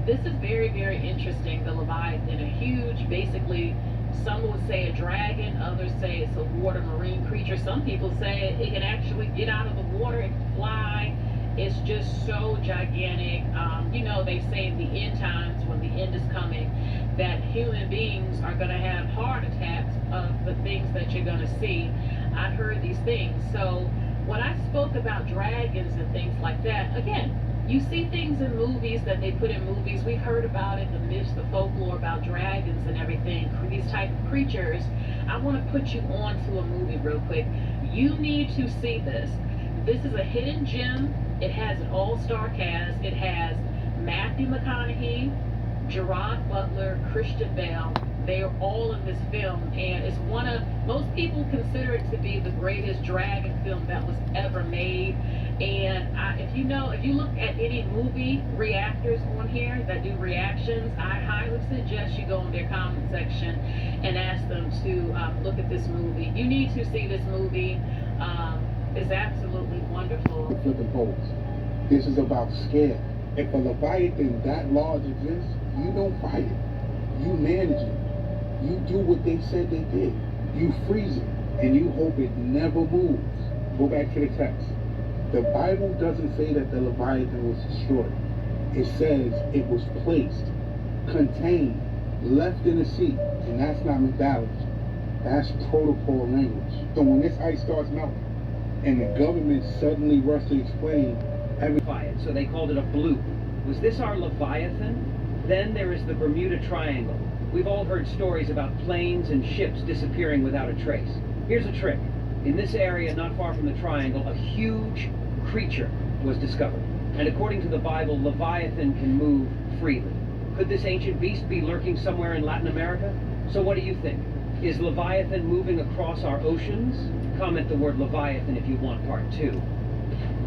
this is very, very interesting. The Leviathan, a huge, basically, some would say a dragon, others say it's a water marine creature. Some people say it can actually get out of the water and fly. It's just so gigantic. They say in the end times, when the end is coming, that human beings are going to have heart attacks of the things that you're going to see. I've heard these things. So when I spoke about dragons and things like that, again, you see things in movies that they put in movies. We've heard about it, the myths, the folklore about dragons and everything, these type of creatures. I want to put you on to a movie real quick. You need to see this. This is a hidden gem. It has an all-star cast. It has Matthew McConaughey, Gerard Butler, Christian Bale. They are all in this film, and it's most people consider it to be the greatest dragon film that was ever made. And if you look at any movie reactors on here that do reactions, I highly suggest you go in their comment section and ask them to look at this movie. You need to see this movie. It's absolutely wonderful. Flipping poles. This is about scale. If a Leviathan that large exists, you don't fight it. You manage it. You do what they said they did. You freeze it, and you hope it never moves. Go back to the text. The Bible doesn't say that the Leviathan was destroyed. It says it was placed, contained, left in the sea, and that's not mythology. That's protocol language. So when this ice starts melting, and the government suddenly rushed to explain everything. So they called it a bloop. Was this our Leviathan? Then there is the Bermuda Triangle. We've all heard stories about planes and ships disappearing without a trace. Here's a trick. In this area, not far from the triangle, a huge creature was discovered. And according to the Bible, Leviathan can move freely. Could this ancient beast be lurking somewhere in Latin America? So what do you think? Is Leviathan moving across our oceans? Comment the word Leviathan if you want part 2.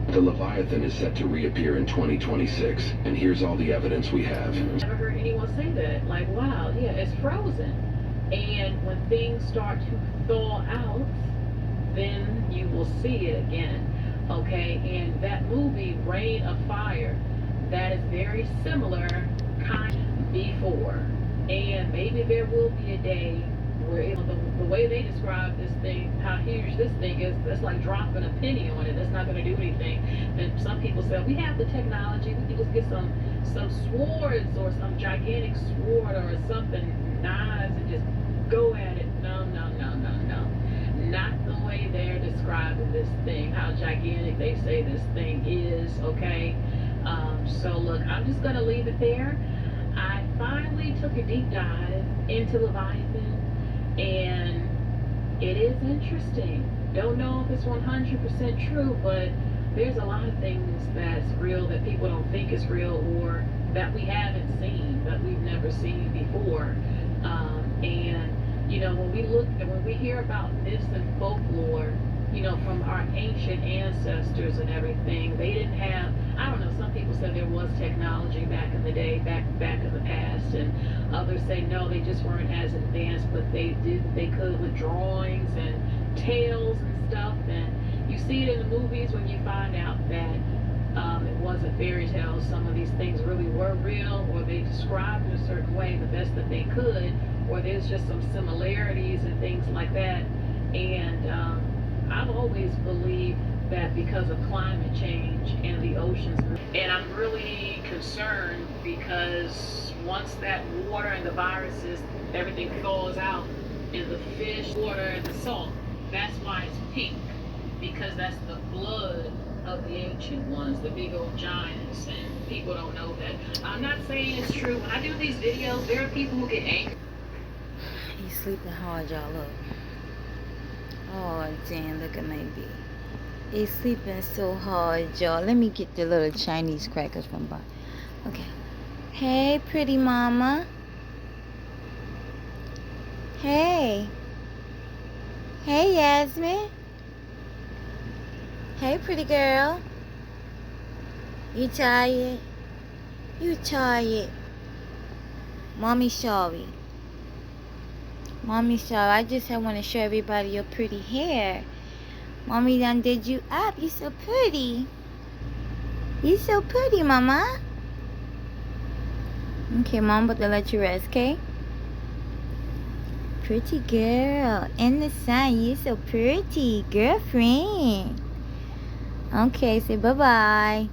The Leviathan is set to reappear in 2026, and here's all the evidence we have. I've never heard anyone say that. Like, wow, yeah, it's frozen. And when things start to thaw out, then you will see it again. Okay, and that movie, Reign of Fire, that is very similar kind of before. And maybe there will be a day where the way they describe this thing, how huge this thing is, that's like dropping a penny on it. That's not going to do anything. And some people say, we have the technology. We can just get some swords or some gigantic sword or something, knives, and just go at it. No. Not the way they're describing this thing, how gigantic they say this thing is, okay? So look, I'm just going to leave it there. I finally took a deep dive into Leviathan, and it is interesting. Don't know if it's 100% true, but there's a lot of things that's real that people don't think is real, or that we haven't seen, that we've never seen before. And when we hear about myths and folklore, from our ancient ancestors and everything, they didn't have, I don't know, some people said there was technology back in the day, back in the past, and others say no, they just weren't as advanced, but they could with drawings and tales and stuff. And you see it in the movies when you find out that it wasn't fairy tales. Some of these things really were real, or they described in a certain way the best that they could, or there's just some similarities and things like that. And I've always believed that because of climate change and the oceans, and I'm really concerned because once that water and the viruses, everything thaws out in the fish, water, and the salt, that's why it's pink, because that's the blood of the ancient ones, the big old giants, and people don't know that. I'm not saying it's true. When I do these videos, there are people who get angry. He's sleeping hard, y'all. Look. Oh, damn, look at my baby. He's sleeping so hard, y'all. Let me get the little Chinese crackers from by. Okay. Hey, pretty mama. Hey. Hey, Yasmin. Hey, pretty girl. You tired? You tired? Mommy sorry. Mommy sorry. I just want to show everybody your pretty hair. Mommy done did you up. You so pretty. You so pretty, mama. Okay, Mom, but to let you rest, okay? Pretty girl. In the sun, you're so pretty, girlfriend. Okay, say bye-bye.